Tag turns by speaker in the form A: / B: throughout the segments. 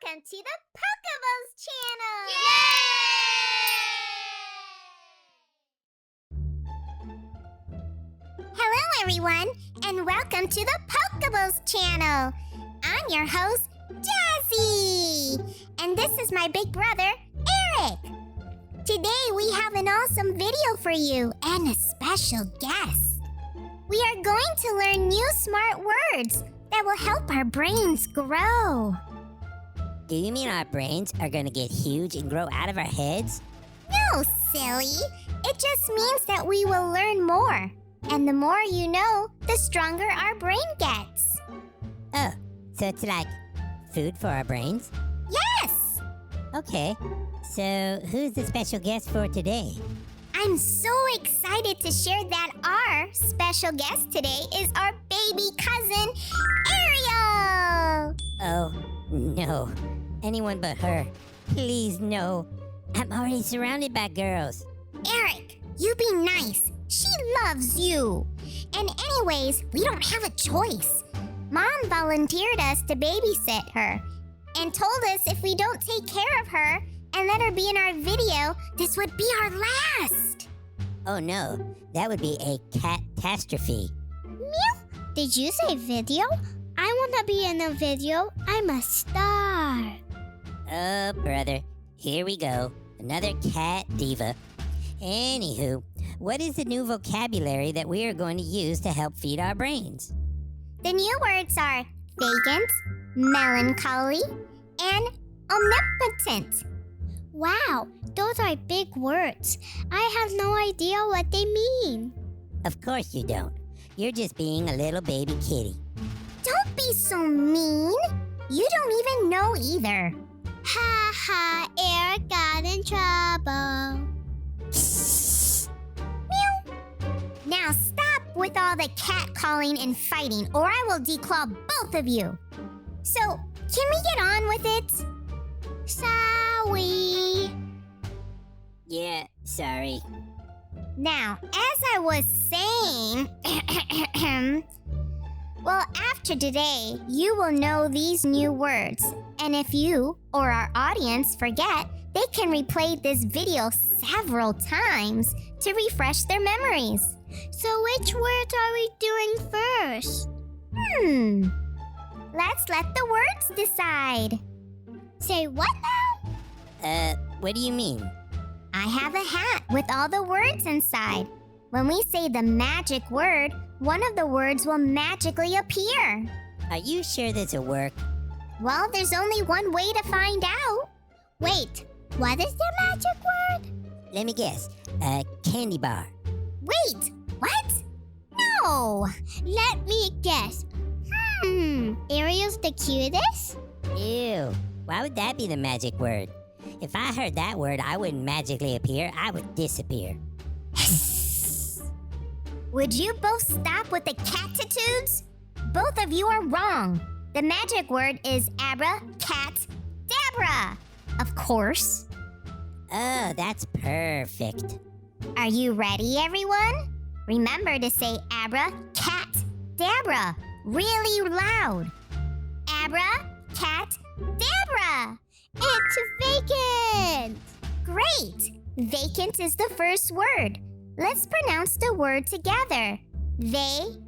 A: welcome to the Pokeballs channel! Yay! Hello everyone, and welcome to the Pokeballs channel. I'm your host, Jazzy, and this is my big brother, Erik. Today we have an awesome video for you and a special guest. We are going to learn new smart words that will help our brains grow.
B: Do you mean our brains are gonna get huge and grow out of our heads?
A: No, silly. It just means that we will learn more. And the more you know, the stronger our brain gets.
B: Oh, so it's like food for our brains?
A: Yes!
B: Okay, so who's the special guest for today?
A: I'm so excited to share that our special guest today is our baby cousin, Ariel!
B: Oh, no. Anyone but her. Please, no. I'm already surrounded by girls.
A: Erik, you be nice. She loves you. And anyways, we don't have a choice. Mom volunteered us to babysit her and told us if we don't take care of her and let her be in our video, this would be our last.
B: Oh no, that would be a catastrophe.
A: Mew? Did you say video? I want to be in a video. I'm a star.
B: Oh, brother, here we go. Another cat diva. Anywho, what is the new vocabulary that we are going to use to help feed our brains?
A: The new words are vacant, melancholy, and omnipotent. Wow, those are big words. I have no idea what they mean.
B: Of course you don't. You're just being a little baby kitty.
A: Don't be so mean. You don't even know either. Ha ha, Erik got in trouble. Meow. Now stop with all the cat calling and fighting, or I will declaw both of you. So, can we get on with it? Sorry.
B: Yeah, sorry.
A: Now, as I was saying, well, after today, you will know these new words. And if you or our audience forget, they can replay this video several times to refresh their memories. So which words are we doing first? Let's let the words decide. Say what now?
B: What do you mean?
A: I have a hat with all the words inside. When we say the magic word, one of the words will magically appear.
B: Are you sure this'll work?
A: Well, there's only one way to find out. Wait, what is the magic word?
B: Let me guess. Candy bar.
A: Wait, what? No! Let me guess. Ariel's the cutest?
B: Ew. Why would that be the magic word? If I heard that word, I wouldn't magically appear. I would disappear.
A: Would you both stop with the catitudes? Both of you are wrong. The magic word is abracadabra. Of course.
B: Oh, that's perfect.
A: Are you ready, everyone? Remember to say abracadabra really loud. Abracadabra. It's vacant. Great. Vacant is the first word. Let's pronounce the word together. Vacant.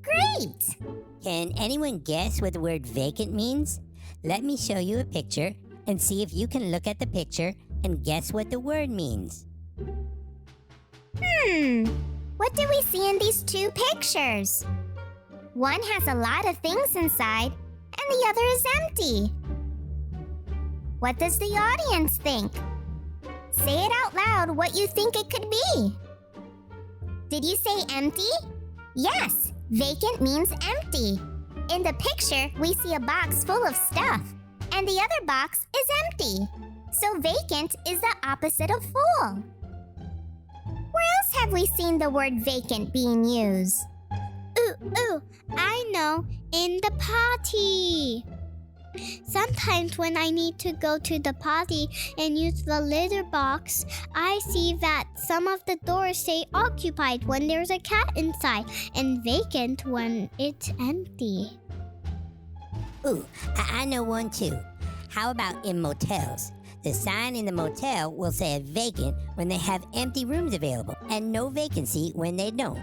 A: Great.
B: Can anyone guess what the word vacant means? Let me show you a picture and see if you can look at the picture and guess what the word means.
A: What do we see in these two pictures? One has a lot of things inside, and the other is empty. What does the audience think? Say it out loud what you think it could be. Did you say empty? Yes, vacant means empty. In the picture, we see a box full of stuff, and the other box is empty. So vacant is the opposite of full. Where else have we seen the word vacant being used? Ooh, I know, in the potty. Sometimes when I need to go to the potty and use the litter box, I see that some of the doors say occupied when there's a cat inside and vacant when it's empty.
B: Ooh, I know one too. How about in motels? The sign in the motel will say vacant when they have empty rooms available and no vacancy when they don't.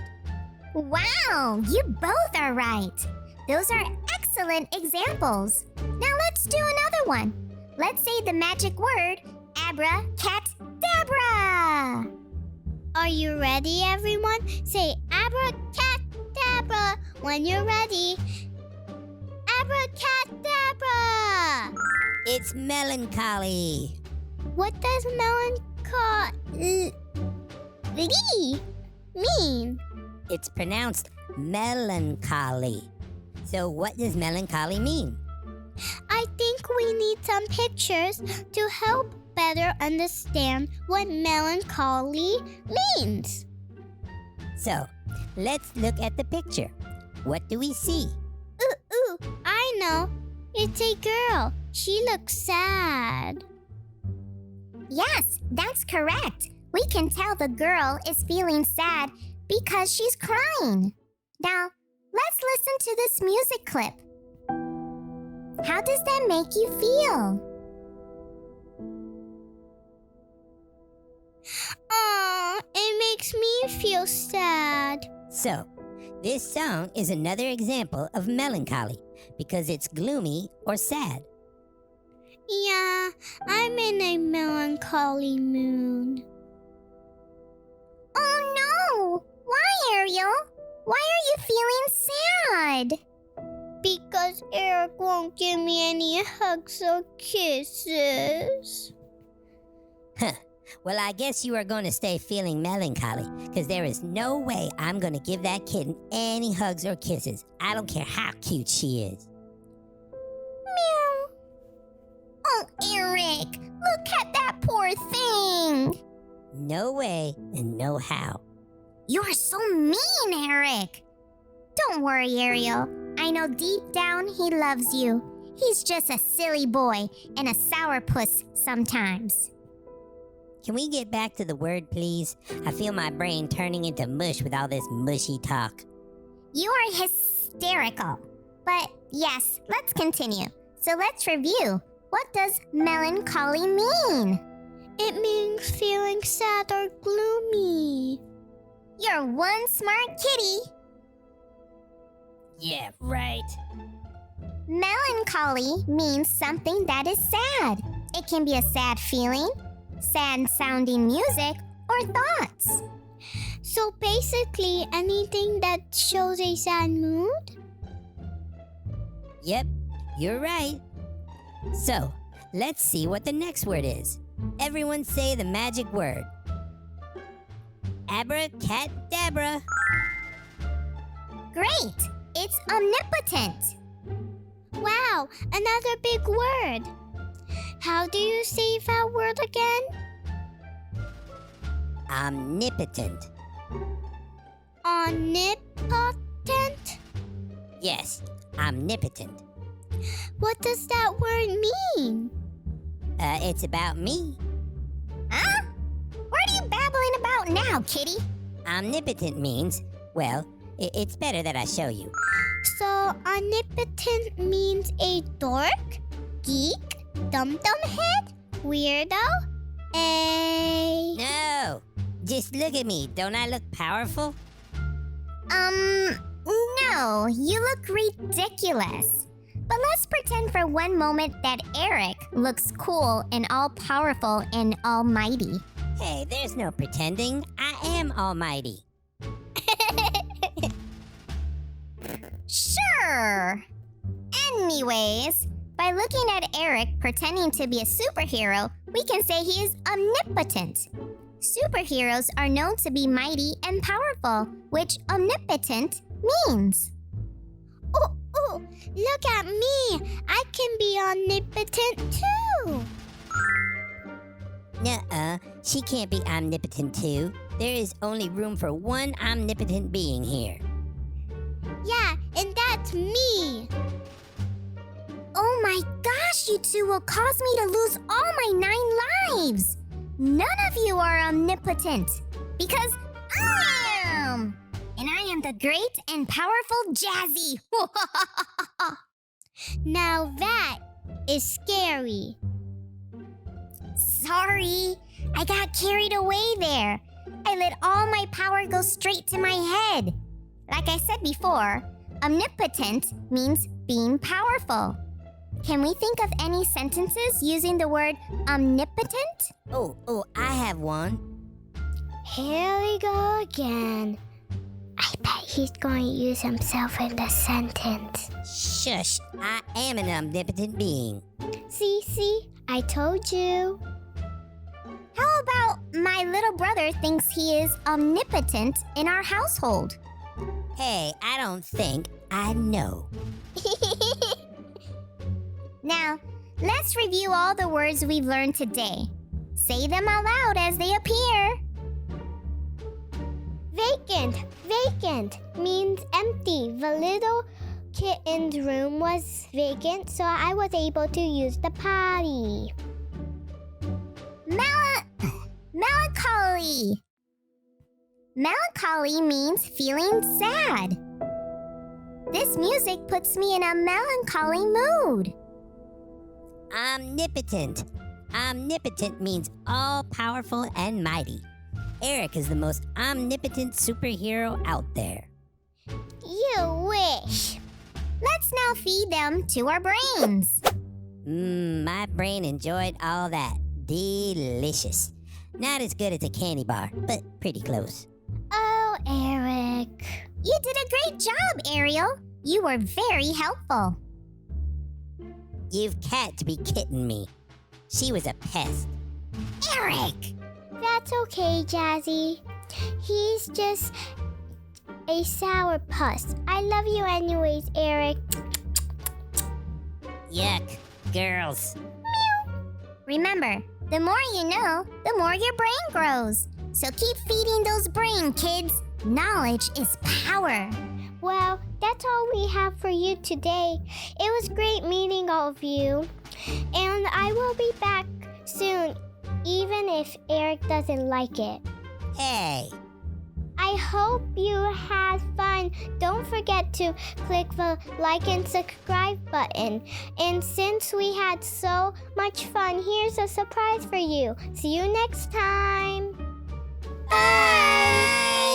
A: Wow, you both are right. Those are excellent examples. Now let's do another one. Let's say the magic word, abracadabra.
C: Are you ready, everyone? Say abracadabra when you're ready. Abracadabra!
B: It's melancholy.
C: What does melancholy mean?
B: It's pronounced melancholy. So what does melancholy mean?
C: I think we need some pictures to help better understand what melancholy means.
B: So, let's look at the picture. What do we see?
C: Ooh, I know. It's a girl. She looks sad.
A: Yes, that's correct. We can tell the girl is feeling sad because she's crying. Now, let's listen to this music clip. How does that make you feel?
C: Aw, it makes me feel sad.
B: So, this song is another example of melancholy because it's gloomy or sad.
C: Yeah, I'm in a melancholy mood.
A: Oh no! Why, Ariel? Why are you feeling sad?
C: Because Erik won't give me any hugs or kisses.
B: Huh. Well, I guess you are going to stay feeling melancholy because there is no way I'm going to give that kitten any hugs or kisses. I don't care how cute she is.
A: Meow. Oh, Erik, look at that poor thing.
B: No way and no how.
A: You're so mean, Erik. Don't worry, Ariel. I know deep down he loves you. He's just a silly boy and a sourpuss sometimes.
B: Can we get back to the word, please? I feel my brain turning into mush with all this mushy talk.
A: You are hysterical. But yes, let's continue. So let's review. What does melancholy mean?
C: It means feeling sad or gloomy.
A: You're one smart kitty.
B: Yeah, right.
A: Melancholy means something that is sad. It can be a sad feeling, sad sounding music, or thoughts.
C: So basically, anything that shows a sad mood?
B: Yep, you're right. So, let's see what the next word is. Everyone say the magic word. Abracadabra.
A: Great! It's omnipotent.
C: Wow, another big word. How do you say that word again?
B: Omnipotent.
C: Omnipotent?
B: Yes, omnipotent.
C: What does that word mean?
B: It's about me.
A: Huh? What are you babbling about now, kitty?
B: Omnipotent means, well, it's better that I show you.
C: So, omnipotent means a dork, geek, dum-dum head, weirdo,
B: No! Just look at me. Don't I look powerful?
A: No, you look ridiculous. But let's pretend for one moment that Erik looks cool and all-powerful and almighty.
B: Hey, there's no pretending. I am almighty.
A: Sure. Anyways, by looking at Erik pretending to be a superhero, we can say he is omnipotent. Superheroes are known to be mighty and powerful, which omnipotent means.
C: Oh, look at me. I can be omnipotent too.
B: Nuh-uh. She can't be omnipotent too. There is only room for one omnipotent being here.
C: Yeah, and that's me.
A: Oh my gosh, you two will cause me to lose all my 9 lives. None of you are omnipotent because I am. And I am the great and powerful Jazzy.
C: Now that is scary.
A: Sorry, I got carried away there. I let all my power go straight to my head. Like I said before, omnipotent means being powerful. Can we think of any sentences using the word omnipotent?
B: Oh, I have one.
C: Here we go again. I bet he's going to use himself in the sentence.
B: Shush, I am an omnipotent being.
C: See, I told you.
A: How about my little brother thinks he is omnipotent in our household?
B: Hey, I don't think, I know.
A: Now, let's review all the words we've learned today. Say them out loud as they appear.
C: Vacant means empty. The little kitten's room was vacant, so I was able to use the potty.
A: Melancholy. Melancholy means feeling sad. This music puts me in a melancholy mood.
B: Omnipotent. Omnipotent means all-powerful and mighty. Erik is the most omnipotent superhero out there.
C: You wish.
A: Let's now feed them to our brains.
B: My brain enjoyed all that. Delicious. Not as good as a candy bar, but pretty close.
C: Oh, Erik.
A: You did a great job, Ariel. You were very helpful.
B: You've got to be kidding me. She was a pest.
A: Erik!
C: That's okay, Jazzy. He's just a sourpuss. I love you anyways, Erik.
B: Yuck. Girls.
A: Remember, the more you know, the more your brain grows. So keep feeding those brain kids. Knowledge is power.
C: Well, that's all we have for you today. It was great meeting all of you. And I will be back soon, even if Erik doesn't like it.
B: Hey.
C: I hope you had fun. Don't forget to click the like and subscribe button. And since we had so much fun, here's a surprise for you. See you next time.
A: Bye!